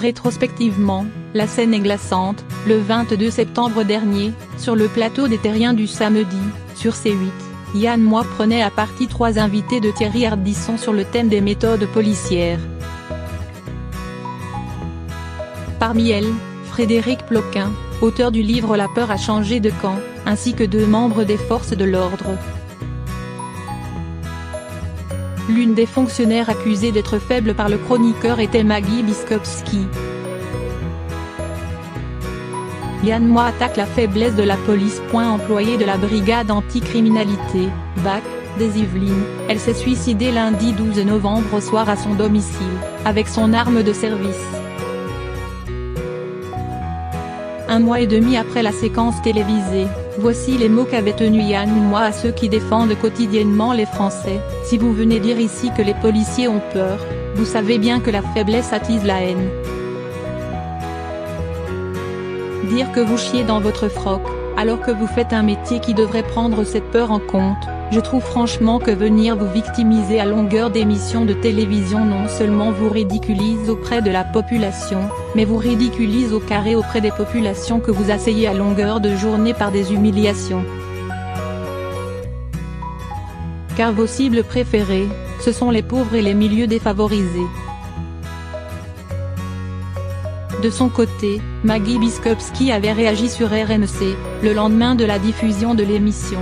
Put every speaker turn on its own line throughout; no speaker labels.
Rétrospectivement, la scène est glaçante. Le 22 septembre dernier, sur le plateau des Terriens du Samedi, sur C8, Yann Moix prenait à partie 3 invités de Thierry Ardisson sur le thème des méthodes policières. Parmi elles, Frédéric Ploquin, auteur du livre La peur a changé de camp, ainsi que 2 membres des forces de l'ordre. L'une des fonctionnaires accusées d'être faible par le chroniqueur était Maggie Biskupski. Yann Moix attaque la faiblesse de la police. Employée de la brigade anticriminalité, BAC, des Yvelines, elle s'est suicidée lundi 12 novembre au soir à son domicile, avec son arme de service. 1 mois et demi après la séquence télévisée, voici les mots qu'avait tenus Yann Moix à ceux qui défendent quotidiennement les Français. Si vous venez dire ici que les policiers ont peur, vous savez bien que la faiblesse attise la haine. Dire que vous chiez dans votre froc, alors que vous faites un métier qui devrait prendre cette peur en compte, je trouve franchement que venir vous victimiser à longueur d'émissions de télévision non seulement vous ridiculise auprès de la population, mais vous ridiculise au carré auprès des populations que vous asseyez à longueur de journée par des humiliations. Car vos cibles préférées, ce sont les pauvres et les milieux défavorisés. De son côté, Maggie Biskupski avait réagi sur RMC, le lendemain de la diffusion de l'émission.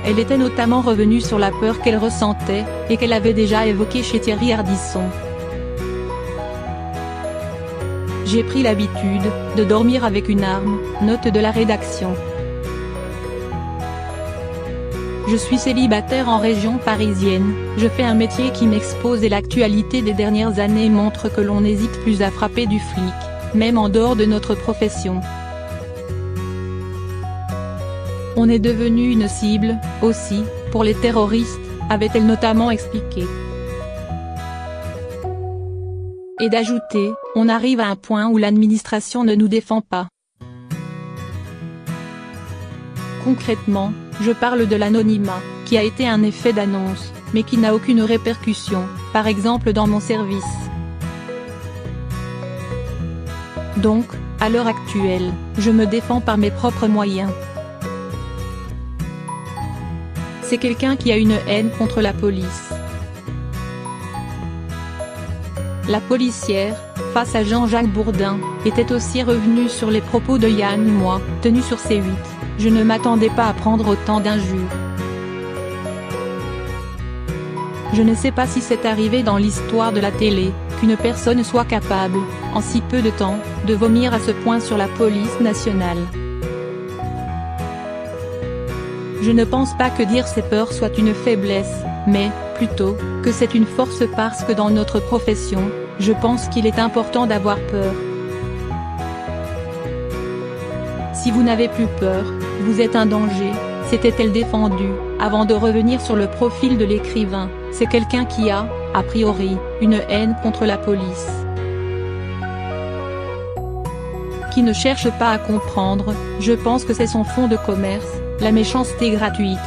Elle était notamment revenue sur la peur qu'elle ressentait, et qu'elle avait déjà évoquée chez Thierry Ardisson. J'ai pris l'habitude de dormir avec une arme, note de la rédaction. Je suis célibataire en région parisienne, je fais un métier qui m'expose et l'actualité des dernières années montre que l'on n'hésite plus à frapper du flic, même en dehors de notre profession. On est devenu une cible, aussi, pour les terroristes, avait-elle notamment expliqué. Et d'ajouter, on arrive à un point où l'administration ne nous défend pas. Concrètement, je parle de l'anonymat, qui a été un effet d'annonce, mais qui n'a aucune répercussion, par exemple dans mon service. Donc, à l'heure actuelle, je me défends par mes propres moyens. C'est quelqu'un qui a une haine contre la police. La policière, face à Jean-Jacques Bourdin, était aussi revenue sur les propos de Yann Moix, tenus sur C8. Je ne m'attendais pas à prendre autant d'injures. Je ne sais pas si c'est arrivé dans l'histoire de la télé, qu'une personne soit capable, en si peu de temps, de vomir à ce point sur la police nationale. Je ne pense pas que dire ses peurs soit une faiblesse, mais, plutôt, que c'est une force parce que dans notre profession, je pense qu'il est important d'avoir peur. Si vous n'avez plus peur, vous êtes un danger, s'était-elle défendue, avant de revenir sur le profil de l'écrivain. C'est quelqu'un qui a, a priori, une haine contre la police. Qui ne cherche pas à comprendre, je pense que c'est son fonds de commerce, la méchanceté gratuite.